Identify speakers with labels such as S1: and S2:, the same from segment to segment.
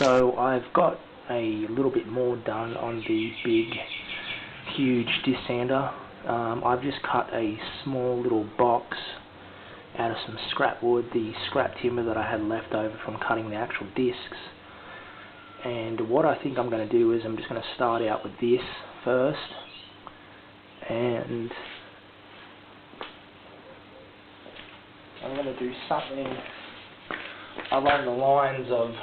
S1: So I've got a little bit more done on the big, huge disc sander. I've just cut a small little box out of some scrap wood, the scrap timber that I had left over from cutting the actual discs. And what I think I'm going to do is I'm just going to start out with this first, and I'm going to do something along the lines of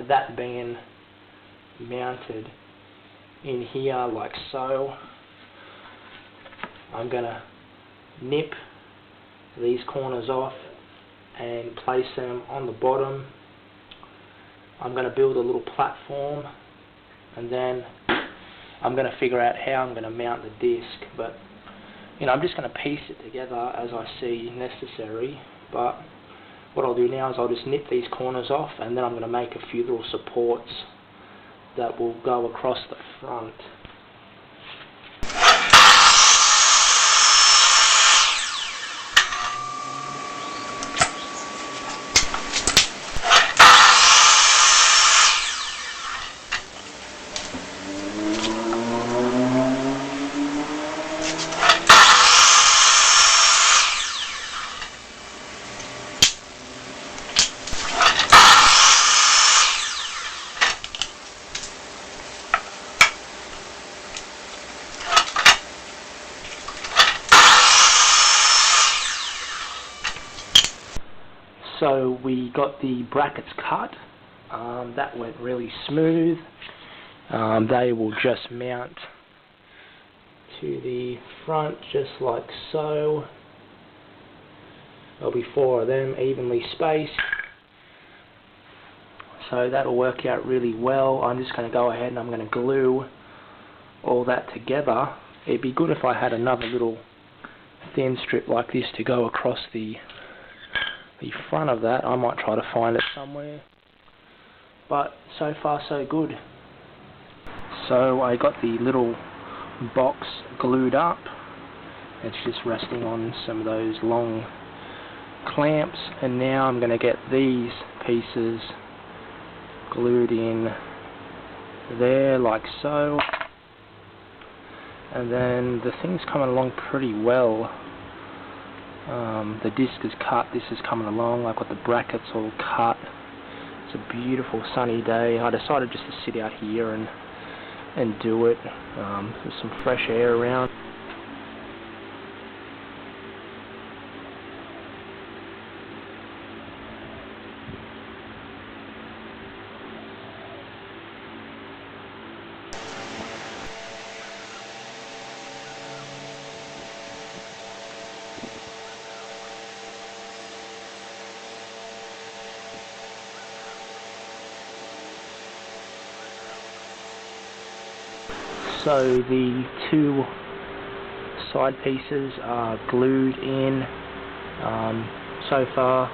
S1: that being mounted in here like so. I'm going to nip these corners off and place them on the bottom. I'm going to build a little platform, and then I'm going to figure out how I'm going to mount the disc. But you know, I'm just going to piece it together as I see necessary. But what I'll do now is I'll just nip these corners off, and then I'm going to make a few little supports that will go across the front. So we got the brackets cut. That went really smooth. They will just mount to the front just like so. There'll be 4 of them evenly spaced. So that'll work out really well. I'm just going to go ahead and I'm going to glue all that together. It'd be good if I had another little thin strip like this to go across the front of that. I might try to find it somewhere, but so far so good. So I got the little box glued up. It's just resting on some of those long clamps, and now I'm going to get these pieces glued in there like so, and then the thing's coming along pretty well. The disc is cut, this is coming along. I've got the brackets all cut. It's a beautiful sunny day. I decided just to sit out here and do it. There's some fresh air around. So the 2 side pieces are glued in. So far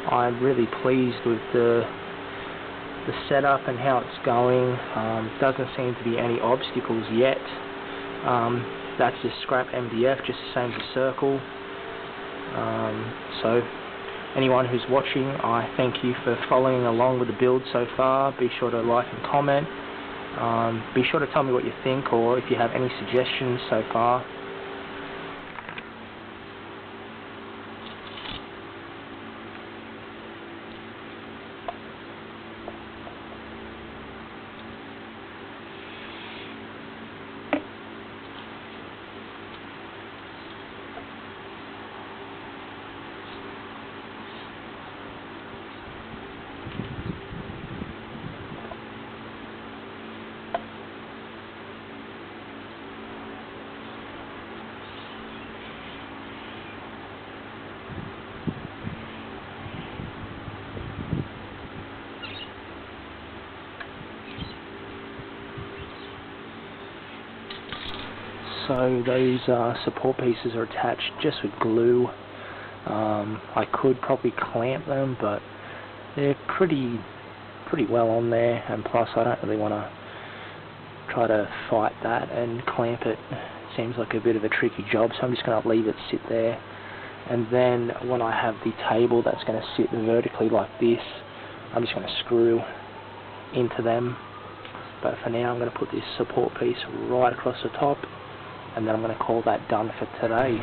S1: I'm really pleased with the setup and how it's going. Doesn't seem to be any obstacles yet. That's just scrap MDF, just the same as a circle. So anyone who's watching, I thank you for following along with the build so far. Be sure to like and comment. Be sure to tell me what you think, or if you have any suggestions so far. So those support pieces are attached just with glue. I could probably clamp them, but they're pretty well on there, and plus I don't really want to try to fight that and clamp it. It seems like a bit of a tricky job, so I'm just going to leave it sit there. And then when I have the table that's going to sit vertically like this, I'm just going to screw into them. But for now I'm going to put this support piece right across the top, and then I'm going to call that done for today.